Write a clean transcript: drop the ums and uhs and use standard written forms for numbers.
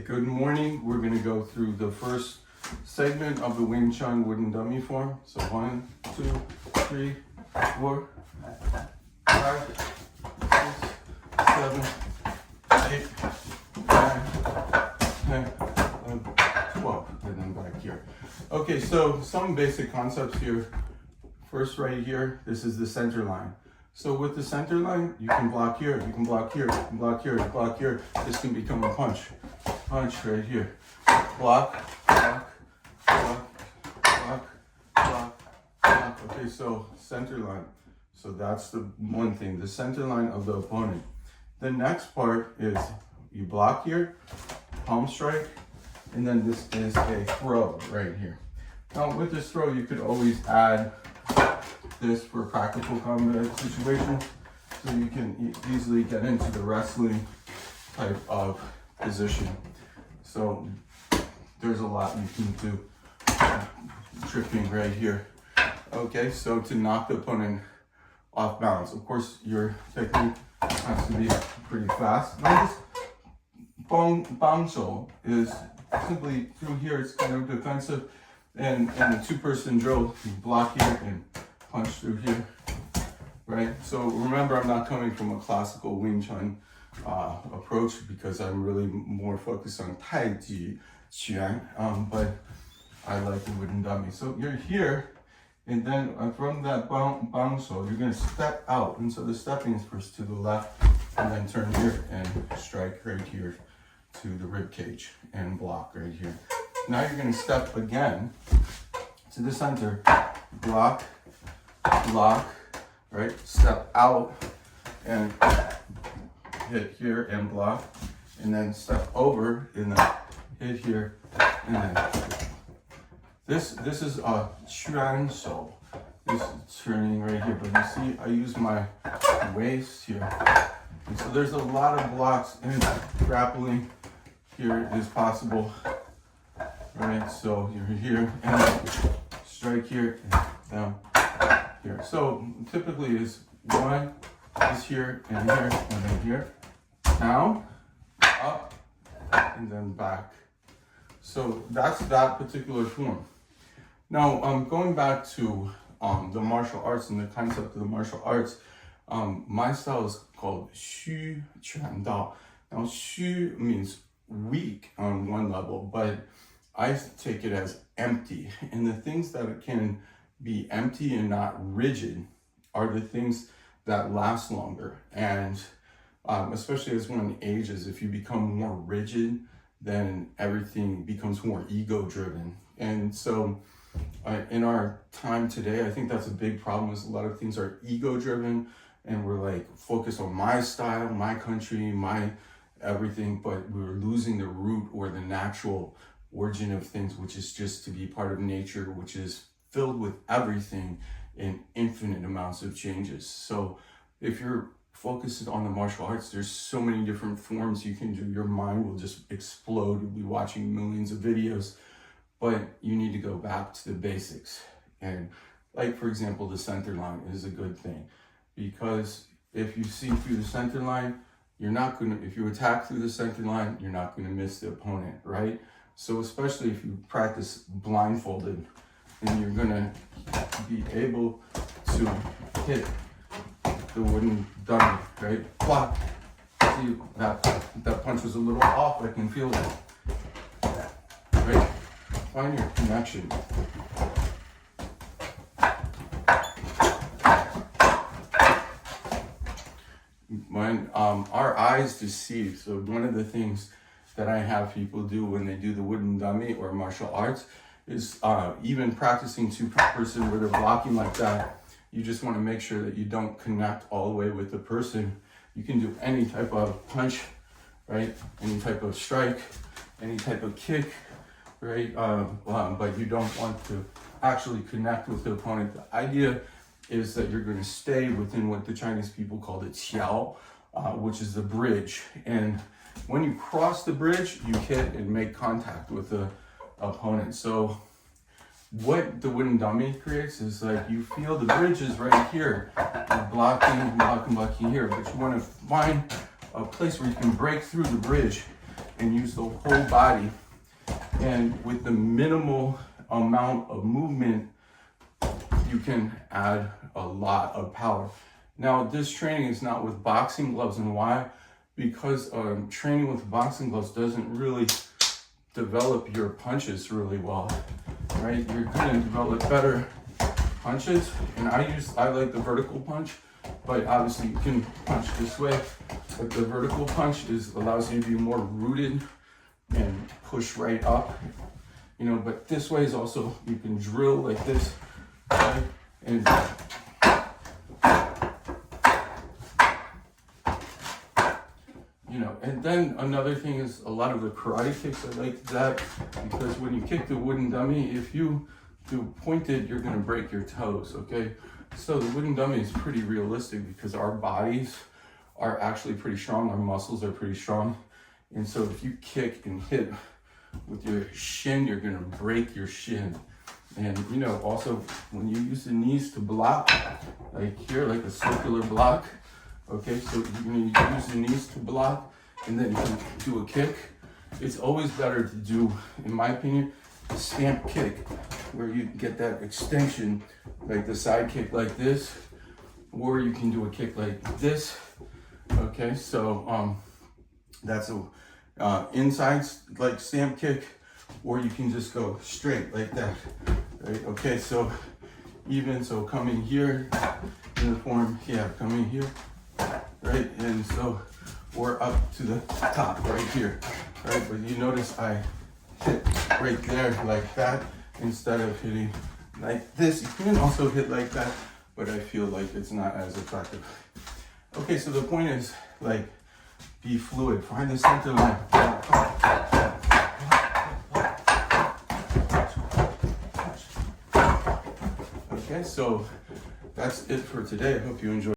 good morning. We're going to go through the first segment of the Wing Chun wooden dummy form. So 1, 2, 3, 4, 5, 6, 7, 8, 9, 10, 11, 12, and then back here. Okay, so some basic concepts here. First right here, this is the center line. So with the center line, you can block here, you can block here, you can block here, block here. This can become a punch. Punch right here. Block, block, block, block, block, block. Okay, so center line. So that's the one thing, the center line of the opponent. The next part is you block here, palm strike, and then this is a throw right here. Now with this throw, you could always add this for practical combat situations, so you can easily get into the wrestling type of position. So there's a lot you can do. Tripping right here. Okay, so to knock the opponent off balance, of course your technique has to be pretty fast. Now this bangzhou is simply through here, it's kind of defensive, and a two-person drill, you block here and punch through here, right? So remember, I'm not coming from a classical Wing Chun approach because I'm really more focused on Tai Chi Chuan, but I like the wooden dummy. So you're here, and then from that bangzhou, you're gonna step out, and so the stepping is first to the left, and then turn here and strike right here to the rib cage and block right here. Now you're gonna step again to the center, block, block, right? Step out and hit here and block, and then step over and then hit here, and then this is a Chuan Shou. This is turning right here, but you see I use my waist here, and so there's a lot of blocks and grappling here is possible, right? So you're here and strike here and down here. So typically is one is here and here and then here, down, up, and then back. So that's that particular form. Now going back to the martial arts and the concept of the martial arts, my style is called Xu Quan Dao. Now Xu means weak on one level, but I take it as empty, and the things that can be empty and not rigid are the things that last longer. And especially as one ages, if you become more rigid, then everything becomes more ego driven. And so in our time today, I think that's a big problem, is a lot of things are ego driven, and we're like focused on my style, my country, my everything, but we're losing the root or the natural origin of things, which is just to be part of nature, which is filled with everything in infinite amounts of changes. So if you're focused on the martial arts, there's so many different forms you can do. Your mind will just explode. You'll be watching millions of videos, but you need to go back to the basics. And like, for example, the center line is a good thing, because if you see through the center line, you're not gonna, if you attack through the center line, you're not gonna miss the opponent, right? So especially if you practice blindfolded, then you're gonna be able to hit the wooden dummy, right? Block. See, that punch was a little off, I can feel it. Right? Find your connection. When our eyes deceive, so one of the things that I have people do when they do the wooden dummy or martial arts is even practicing two-person where they're blocking like that, you just want to make sure that you don't connect all the way with the person. You can do any type of punch, right? Any type of strike, any type of kick, right? But you don't want to actually connect with the opponent. The idea is that you're going to stay within what the Chinese people call the qiao, which is the bridge. And when you cross the bridge, you hit and make contact with the opponent. So what the wooden dummy creates is like you feel the bridge is right here. You're blocking here, but you want to find a place where you can break through the bridge and use the whole body. And with the minimal amount of movement, you can add a lot of power. Now, this training is not with boxing gloves, and why? Because training with boxing gloves doesn't really develop your punches really well, right? You're gonna develop better punches, and I like the vertical punch, but obviously you can punch this way, but the vertical punch allows you to be more rooted and push right up, you know, but this way is also, you can drill like this, right? And you know, and then another thing is a lot of the karate kicks, I like that, because when you kick the wooden dummy, if you do pointed, you're gonna break your toes, okay? So the wooden dummy is pretty realistic because our bodies are actually pretty strong, our muscles are pretty strong. And so if you kick and hit with your shin, you're gonna break your shin. And you know, also when you use the knees to block, like here, like a circular block, okay, so you're gonna use the knees to block, and then you can do a kick. It's always better to do, in my opinion, a stamp kick, where you get that extension, like the side kick like this, or you can do a kick like this, okay? So that's a inside like stamp kick, or you can just go straight like that, right? Okay, so even so, coming here in the form, yeah, coming here, right? And so we're up to the top right here, right? But you notice I hit right there like that instead of hitting like this. You can also hit like that, but I feel like it's not as effective. Okay, so the point is, like, be fluid, find the center line. Okay, so that's it for today. I hope you enjoyed.